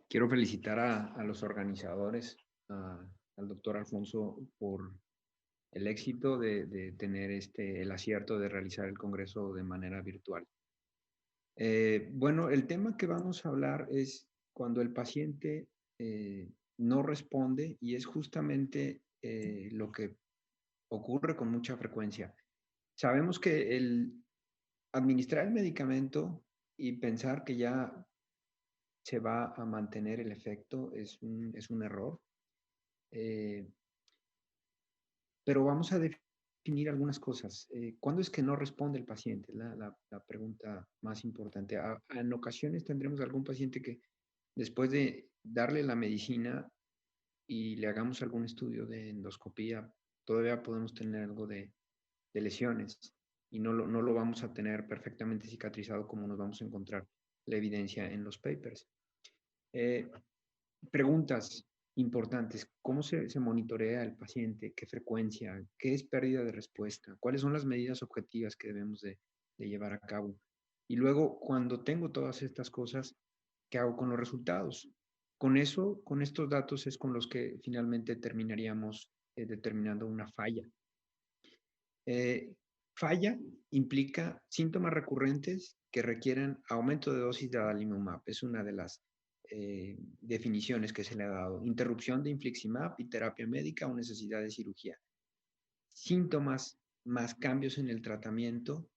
Quiero felicitar a los organizadores, al doctor Alfonso, por el éxito de tener el acierto de realizar el Congreso de manera virtual. Bueno, el tema que vamos a hablar es cuando el paciente no responde y es justamente lo que ocurre con mucha frecuencia. Sabemos que el administrar el medicamento y pensar que ya se va a mantener el efecto es un error. Eh, pero vamos a definir algunas cosas. ¿Cuándo es que no responde el paciente? La pregunta más importante. En ocasiones tendremos algún paciente que después de darle la medicina y le hagamos algún estudio de endoscopía, todavía podemos tener algo de lesiones y no lo vamos a tener perfectamente cicatrizado como nos vamos a encontrar la evidencia en los papers. Eh, Preguntas importantes. ¿Cómo se monitorea el paciente? ¿Qué frecuencia? ¿Qué es pérdida de respuesta? ¿Cuáles son las medidas objetivas que debemos de llevar a cabo? Y luego, cuando tengo todas estas cosas, ¿qué hago con los resultados? Con eso, con estos datos es con los que finalmente terminaríamos determinando una falla. Eh, Falla implica síntomas recurrentes que requieren aumento de dosis de adalimumab. Es una de las definiciones que se le ha dado. Interrupción de infliximab y terapia médica o necesidad de cirugía. Síntomas más cambios en el tratamiento.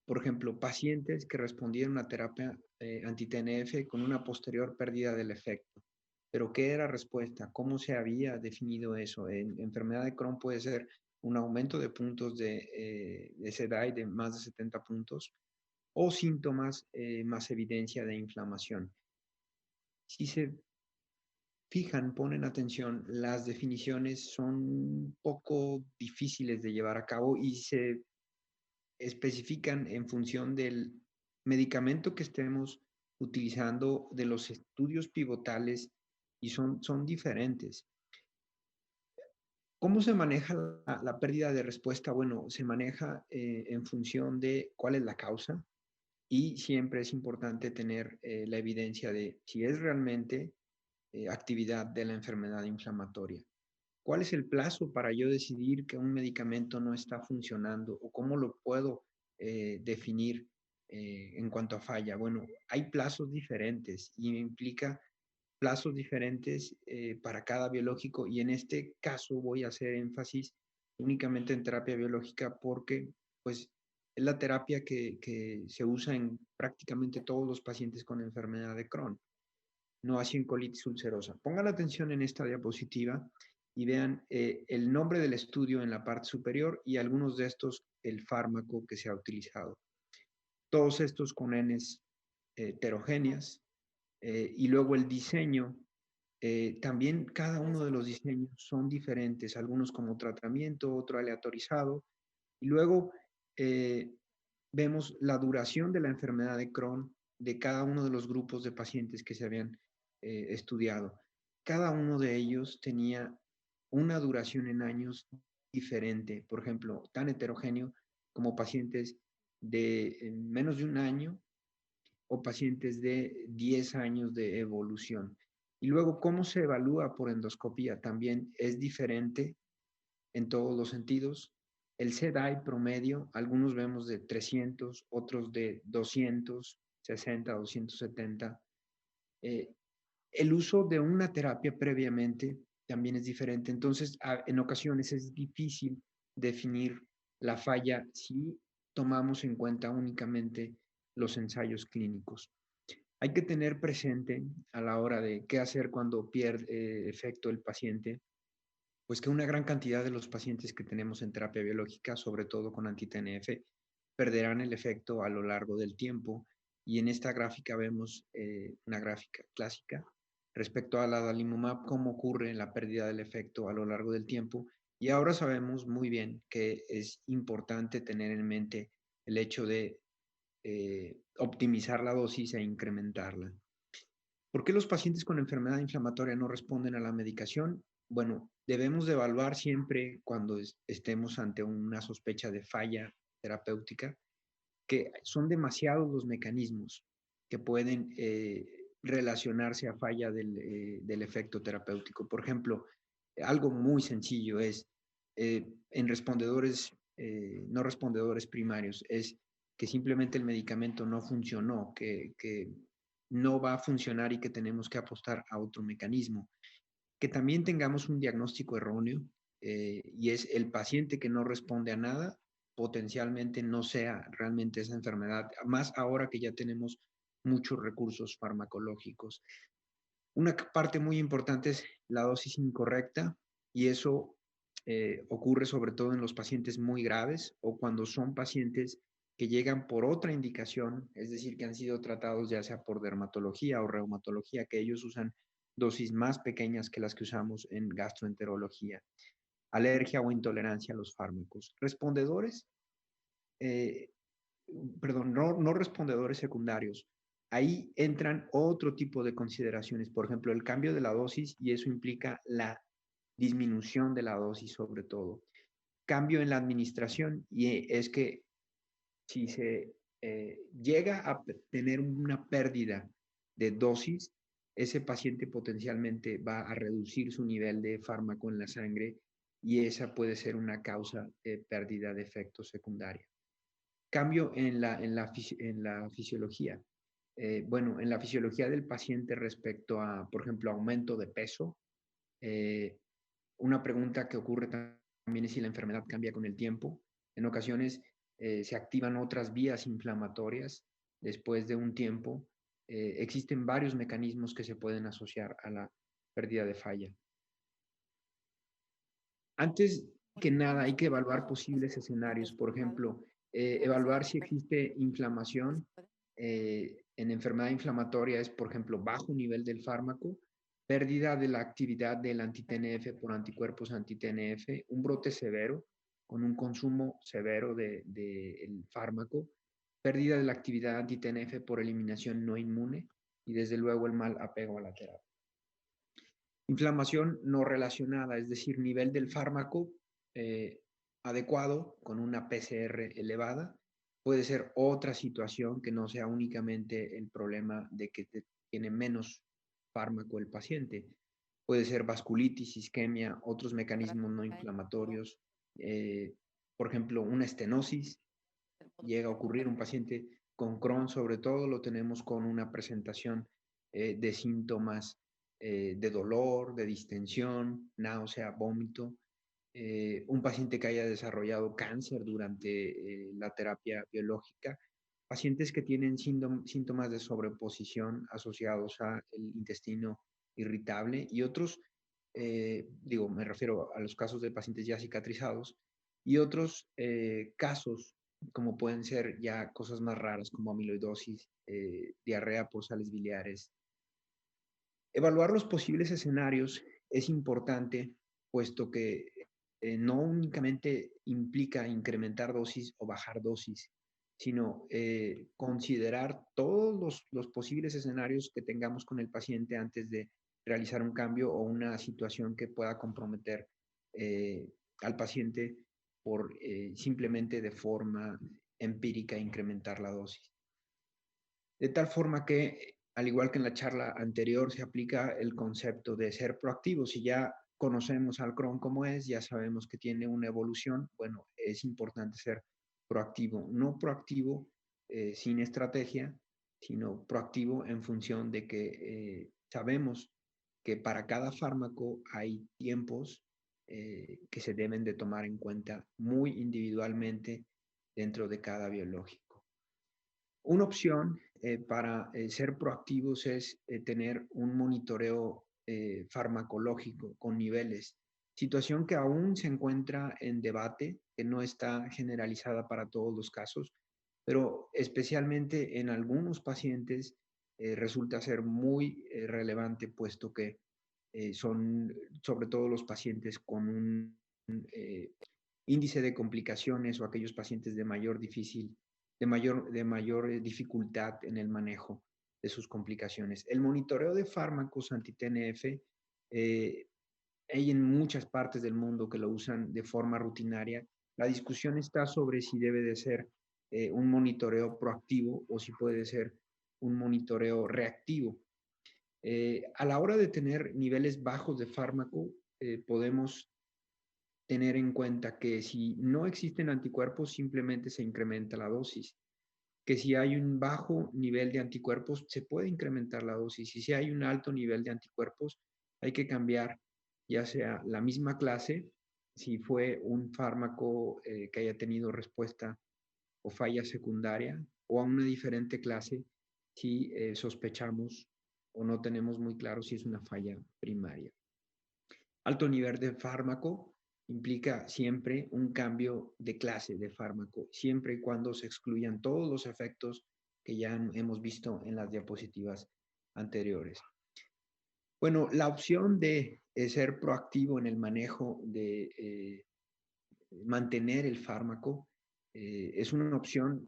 Por ejemplo, pacientes que respondieron a terapia anti-TNF con una posterior pérdida del efecto. Pero ¿qué era respuesta? ¿Cómo se había definido eso? En enfermedad de Crohn puede ser un aumento de puntos de SEDAI de más de 70 puntos o síntomas más evidencia de inflamación. Si se fijan, ponen atención, las definiciones son un poco difíciles de llevar a cabo y se especifican en función del medicamento que estemos utilizando, de los estudios pivotales y son diferentes. ¿Cómo se maneja la pérdida de respuesta? Bueno, se maneja en función de cuál es la causa y siempre es importante tener la evidencia de si es realmente actividad de la enfermedad inflamatoria. ¿Cuál es el plazo para yo decidir que un medicamento no está funcionando o cómo lo puedo definir en cuanto a falla? Bueno, hay plazos diferentes y implica plazos diferentes para cada biológico y en este caso voy a hacer énfasis únicamente en terapia biológica porque pues es la terapia que se usa en prácticamente todos los pacientes con enfermedad de Crohn, no así en colitis ulcerosa. Pongan atención en esta diapositiva y vean el nombre del estudio en la parte superior y algunos de estos, el fármaco que se ha utilizado. Todos estos con Ns heterogéneas y luego el diseño. También cada uno de los diseños son diferentes, algunos como tratamiento, otro aleatorizado. Y luego vemos la duración de la enfermedad de Crohn de cada uno de los grupos de pacientes que se habían estudiado. Cada uno de ellos tenía una duración en años diferente, por ejemplo, tan heterogéneo como pacientes de menos de un año o pacientes de 10 años de evolución. Y luego, ¿cómo se evalúa por endoscopía? También es diferente en todos los sentidos. El SEDAI promedio, algunos vemos de 300, otros de 260, 270. Eh, el uso de una terapia previamente también es diferente. Entonces, en ocasiones es difícil definir la falla si tomamos en cuenta únicamente los ensayos clínicos. Hay que tener presente a la hora de qué hacer cuando pierde efecto el paciente, pues que una gran cantidad de los pacientes que tenemos en terapia biológica, sobre todo con anti-TNF, perderán el efecto a lo largo del tiempo. Y en esta gráfica vemos una gráfica clásica respecto a la adalimumab, cómo ocurre la pérdida del efecto a lo largo del tiempo. Y ahora sabemos muy bien que es importante tener en mente el hecho de optimizar la dosis e incrementarla. ¿Por qué los pacientes con enfermedad inflamatoria no responden a la medicación? Bueno, debemos de evaluar siempre cuando estemos ante una sospecha de falla terapéutica que son demasiados los mecanismos que pueden relacionarse a falla del efecto terapéutico. Por ejemplo, algo muy sencillo es en respondedores, no respondedores primarios, es que simplemente el medicamento no funcionó, que no va a funcionar y que tenemos que apostar a otro mecanismo. Que también tengamos un diagnóstico erróneo y es el paciente que no responde a nada, potencialmente no sea realmente esa enfermedad, más ahora que ya tenemos muchos recursos farmacológicos. Una parte muy importante es la dosis incorrecta y eso ocurre sobre todo en los pacientes muy graves o cuando son pacientes que llegan por otra indicación, es decir, que han sido tratados ya sea por dermatología o reumatología, que ellos usan dosis más pequeñas que las que usamos en gastroenterología, alergia o intolerancia a los fármacos. Respondedores, eh, perdón, no respondedores secundarios. Ahí entran otro tipo de consideraciones, por ejemplo, el cambio de la dosis y eso implica la disminución de la dosis sobre todo. Cambio en la administración y es que si se llega a tener una pérdida de dosis, ese paciente potencialmente va a reducir su nivel de fármaco en la sangre y esa puede ser una causa de pérdida de efecto secundario. Cambio en la fisiología. Bueno, en la fisiología del paciente respecto a, por ejemplo, aumento de peso, eh, una pregunta que ocurre también es si la enfermedad cambia con el tiempo. En ocasiones se activan otras vías inflamatorias después de un tiempo. Existen varios mecanismos que se pueden asociar a la pérdida de falla. Antes que nada, hay que evaluar posibles escenarios. Por ejemplo, evaluar si existe inflamación. En enfermedad inflamatoria es, por ejemplo, bajo nivel del fármaco, pérdida de la actividad del anti-TNF por anticuerpos anti-TNF, un brote severo con un consumo severo del fármaco, pérdida de la actividad anti-TNF por eliminación no inmune y desde luego el mal apego a la terapia. Inflamación no relacionada, es decir, nivel del fármaco eh, adecuado con una PCR elevada. Puede ser otra situación que no sea únicamente el problema de que tiene menos fármaco el paciente. Puede ser vasculitis, isquemia, otros mecanismos no inflamatorios. Por ejemplo, una estenosis. Llega a ocurrir un paciente con Crohn, sobre todo lo tenemos con una presentación de síntomas de dolor, de distensión, náusea, vómito. Un paciente que haya desarrollado cáncer durante la terapia biológica, pacientes que tienen síntomas de sobreposición asociados al intestino irritable y otros, me refiero a los casos de pacientes ya cicatrizados, y otros casos como pueden ser ya cosas más raras como amiloidosis, diarrea por sales biliares. Evaluar los posibles escenarios es importante, puesto que no únicamente implica incrementar dosis o bajar dosis, sino considerar todos los posibles escenarios que tengamos con el paciente antes de realizar un cambio o una situación que pueda comprometer al paciente por simplemente de forma empírica incrementar la dosis. De tal forma que, al igual que en la charla anterior, se aplica el concepto de ser proactivo. Si ya conocemos al Crohn como es, ya sabemos que tiene una evolución, bueno, es importante ser proactivo. No proactivo sin estrategia, sino proactivo en función de que sabemos que para cada fármaco hay tiempos que se deben de tomar en cuenta muy individualmente dentro de cada biológico. Una opción para ser proactivos es tener un monitoreo farmacológico con niveles, situación que aún se encuentra en debate, que no está generalizada para todos los casos, pero especialmente en algunos pacientes resulta ser muy relevante, puesto que son sobre todo los pacientes con un eh, índice de complicaciones o aquellos pacientes de mayor dificultad en el manejo de sus complicaciones. El monitoreo de fármacos anti-TNF, hay en muchas partes del mundo que lo usan de forma rutinaria. La discusión está sobre si debe de ser un monitoreo proactivo o si puede ser un monitoreo reactivo. A la hora de tener niveles bajos de fármaco, podemos tener en cuenta que si no existen anticuerpos, simplemente se incrementa la dosis. Que si hay un bajo nivel de anticuerpos, se puede incrementar la dosis. Y si hay un alto nivel de anticuerpos, hay que cambiar ya sea la misma clase, si fue un fármaco que haya tenido respuesta o falla secundaria, o a una diferente clase si sospechamos o no tenemos muy claro si es una falla primaria. Alto nivel de fármaco implica siempre un cambio de clase de fármaco, siempre y cuando se excluyan todos los efectos que ya hemos visto en las diapositivas anteriores. Bueno, la opción de ser proactivo en el manejo de mantener el fármaco es una opción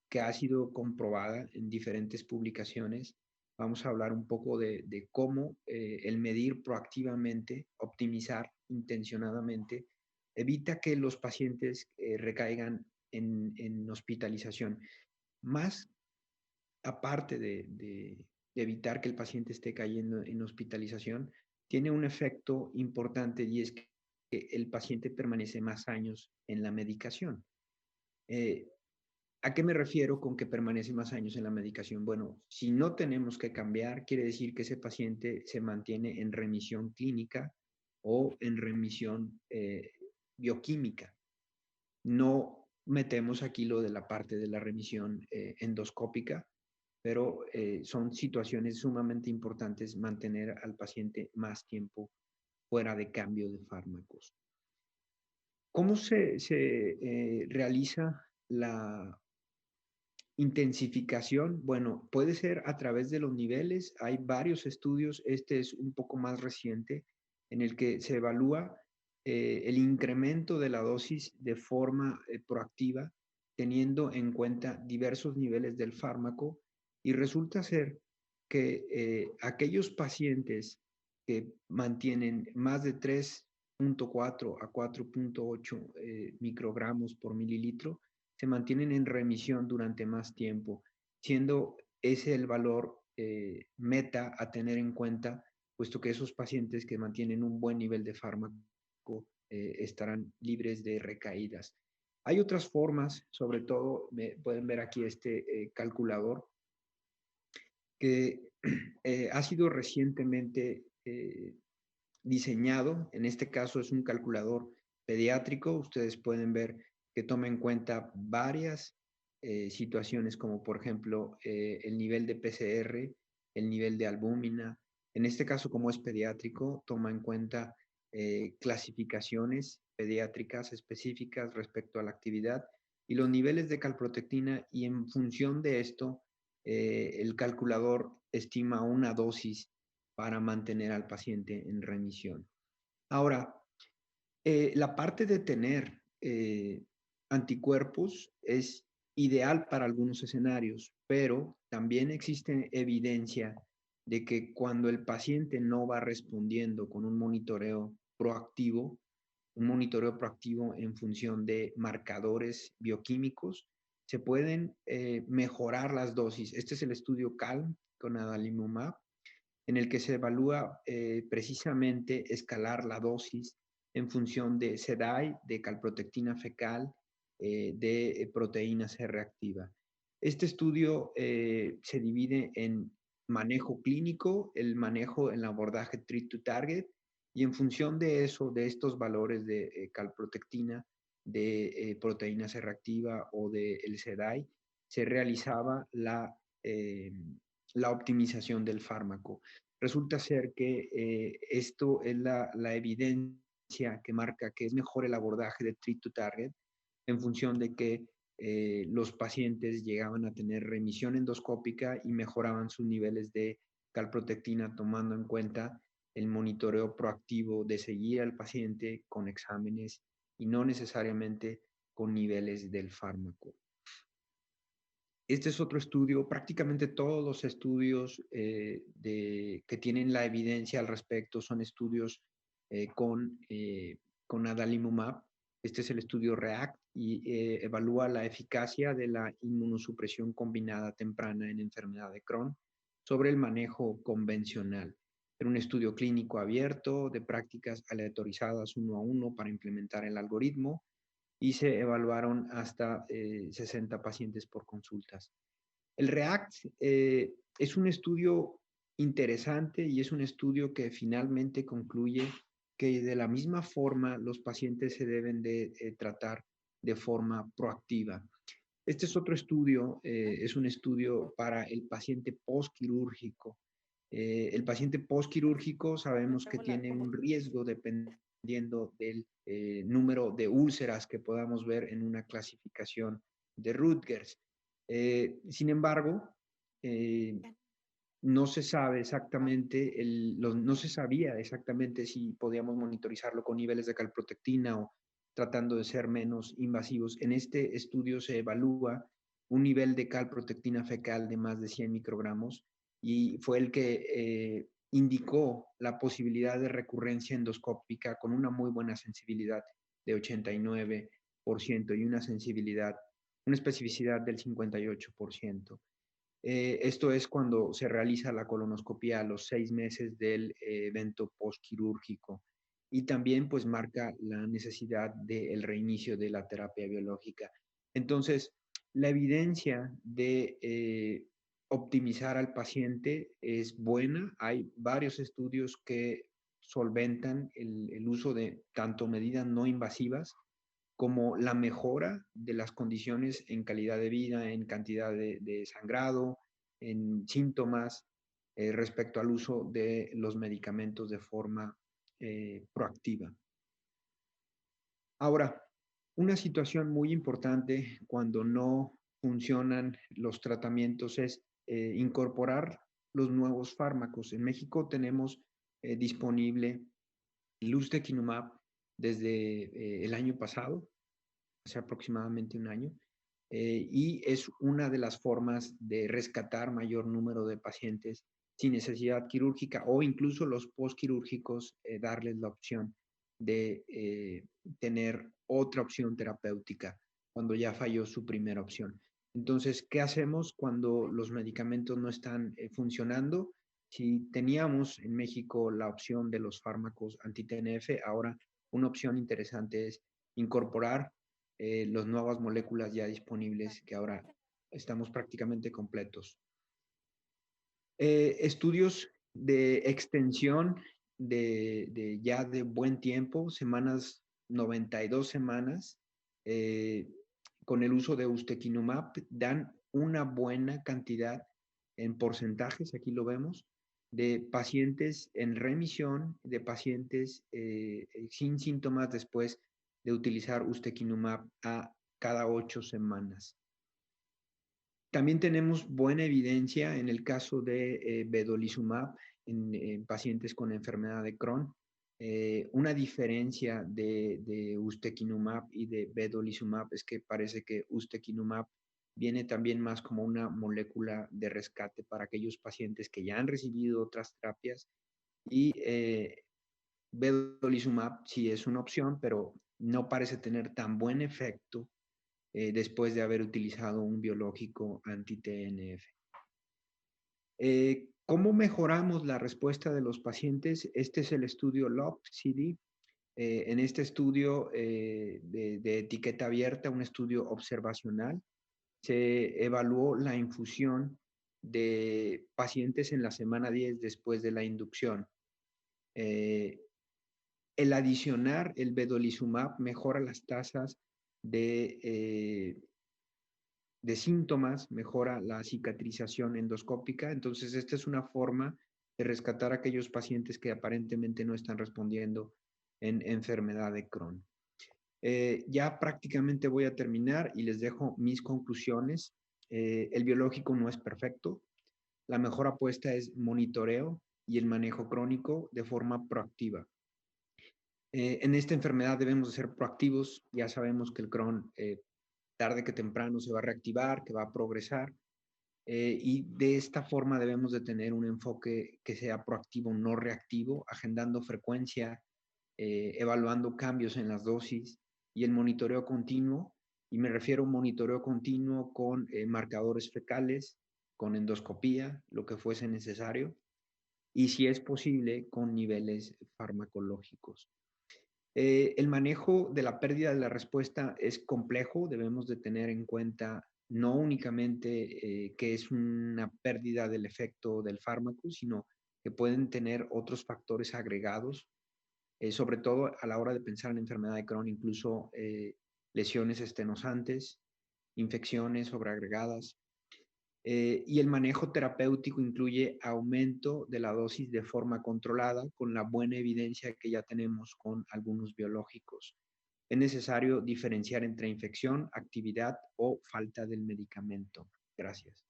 que ha sido comprobada en diferentes publicaciones. Vamos a hablar un poco de cómo el medir proactivamente, optimizar intencionadamente, evita que los pacientes recaigan en hospitalización. Más aparte de evitar que el paciente esté cayendo en hospitalización, tiene un efecto importante y es que el paciente permanece más años en la medicación. Eh, ¿A qué me refiero con que permanece más años en la medicación? Bueno, si no tenemos que cambiar, quiere decir que ese paciente se mantiene en remisión clínica o en remisión bioquímica. No metemos aquí lo de la parte de la remisión endoscópica, pero son situaciones sumamente importantes mantener al paciente más tiempo fuera de cambio de fármacos. ¿Cómo se realiza la intensificación? Bueno, puede ser a través de los niveles. Hay varios estudios, este es un poco más reciente, en el que se evalúa el incremento de la dosis de forma proactiva, teniendo en cuenta diversos niveles del fármaco, y resulta ser que aquellos pacientes que mantienen más de 3.4 a 4.8 microgramos por mililitro, se mantienen en remisión durante más tiempo, siendo ese el valor meta a tener en cuenta, puesto que esos pacientes que mantienen un buen nivel de fármaco estarán libres de recaídas. Hay otras formas, sobre todo, pueden ver aquí este calculador, que ha sido recientemente diseñado. En este caso es un calculador pediátrico. Ustedes pueden ver que toma en cuenta varias situaciones, como por ejemplo el nivel de PCR, el nivel de albúmina. En este caso, como es pediátrico, toma en cuenta clasificaciones pediátricas específicas respecto a la actividad y los niveles de calprotectina, y en función de esto, el calculador estima una dosis para mantener al paciente en remisión. Ahora, la parte de tener anticuerpos es ideal para algunos escenarios, pero también existe evidencia de que cuando el paciente no va respondiendo con un monitoreo proactivo en función de marcadores bioquímicos, se pueden mejorar las dosis. Este es el estudio CALM con adalimumab, en el que se evalúa precisamente escalar la dosis en función de SEDAI, de calprotectina fecal, de proteína C reactiva. Este estudio se divide en manejo clínico, el manejo en el abordaje treat to target, y en función de eso, de estos valores de calprotectina, de proteína C reactiva o del SEDAI, se realizaba la optimización del fármaco. Resulta ser que esto es la evidencia que marca que es mejor el abordaje de treat to target en función de que los pacientes llegaban a tener remisión endoscópica y mejoraban sus niveles de calprotectina, tomando en cuenta el monitoreo proactivo de seguir al paciente con exámenes y no necesariamente con niveles del fármaco. Este es otro estudio. Prácticamente todos los estudios que tienen la evidencia al respecto son estudios con adalimumab. Este es el estudio REACT y evalúa la eficacia de la inmunosupresión combinada temprana en enfermedad de Crohn. sobre el manejo convencional. Era un estudio clínico abierto de prácticas aleatorizadas 1 a 1 para implementar el algoritmo y se evaluaron hasta 60 pacientes por consultas. El REACT es un estudio interesante y es un estudio que finalmente concluye que de la misma forma los pacientes se deben de tratar de forma proactiva. Este es otro estudio, es un estudio para el paciente postquirúrgico. El paciente postquirúrgico sabemos que tiene un riesgo dependiendo del número de úlceras que podamos ver en una clasificación de Rutgers. Sin embargo, no se sabe exactamente, no se sabía exactamente si podíamos monitorizarlo con niveles de calprotectina o tratando de ser menos invasivos. En este estudio se evalúa un nivel de calprotectina fecal de más de 100 microgramos y fue el que indicó la posibilidad de recurrencia endoscópica con una muy buena sensibilidad de 89% y una sensibilidad, una especificidad del 58%. Esto es cuando se realiza la colonoscopia a los 6 meses del evento postquirúrgico y también pues marca la necesidad del reinicio de la terapia biológica. Entonces, la evidencia de optimizar al paciente es buena. Hay varios estudios que solventan el uso de tanto medidas no invasivas como la mejora de las condiciones en calidad de vida, en cantidad de sangrado, en síntomas respecto al uso de los medicamentos de forma proactiva. Ahora, una situación muy importante cuando no funcionan los tratamientos es incorporar los nuevos fármacos. En México tenemos disponible el ustekinumab desde el año pasado, hace aproximadamente un año, y es una de las formas de rescatar mayor número de pacientes sin necesidad quirúrgica o incluso los postquirúrgicos, darles la opción de tener otra opción terapéutica cuando ya falló su primera opción. Entonces, ¿qué hacemos cuando los medicamentos no están funcionando? Si teníamos en México la opción de los fármacos anti-TNF, ahora una opción interesante es incorporar las nuevas moléculas ya disponibles que ahora estamos prácticamente completos. Estudios de extensión ya de buen tiempo, 92 semanas, con el uso de ustekinumab, dan una buena cantidad en porcentajes, aquí lo vemos, de pacientes en remisión, de pacientes sin síntomas después de utilizar ustekinumab a cada 8 semanas. También tenemos buena evidencia en el caso de vedolizumab en pacientes con enfermedad de Crohn. Una diferencia de ustekinumab y de vedolizumab es que parece que ustekinumab viene también más como una molécula de rescate para aquellos pacientes que ya han recibido otras terapias y vedolizumab sí es una opción, pero no parece tener tan buen efecto después de haber utilizado un biológico anti-TNF. ¿Cómo mejoramos la respuesta de los pacientes? Este es el estudio LOP-CD. En este estudio de etiqueta abierta, un estudio observacional, se evaluó la infusión de pacientes en la semana 10 después de la inducción. El adicionar el vedolizumab mejora las tasas de síntomas, mejora la cicatrización endoscópica. Entonces, esta es una forma de rescatar a aquellos pacientes que aparentemente no están respondiendo en enfermedad de Crohn. Ya prácticamente voy a terminar y les dejo mis conclusiones. El biológico no es perfecto. La mejor apuesta es monitoreo y el manejo crónico de forma proactiva. En esta enfermedad debemos de ser proactivos. Ya sabemos que el Crohn tarde que temprano se va a reactivar, que va a progresar. Y de esta forma debemos de tener un enfoque que sea proactivo, no reactivo, agendando frecuencia, evaluando cambios en las dosis y el monitoreo continuo. Y me refiero a un monitoreo continuo con marcadores fecales, con endoscopía, lo que fuese necesario, y si es posible, con niveles farmacológicos. El manejo de la pérdida de la respuesta es complejo, debemos de tener en cuenta no únicamente que es una pérdida del efecto del fármaco, sino que pueden tener otros factores agregados, sobre todo a la hora de pensar en enfermedad de Crohn, incluso lesiones estenosantes, infecciones sobreagregadas, y el manejo terapéutico incluye aumento de la dosis de forma controlada con la buena evidencia que ya tenemos con algunos biológicos. Es necesario diferenciar entre infección, actividad o falta del medicamento. Gracias.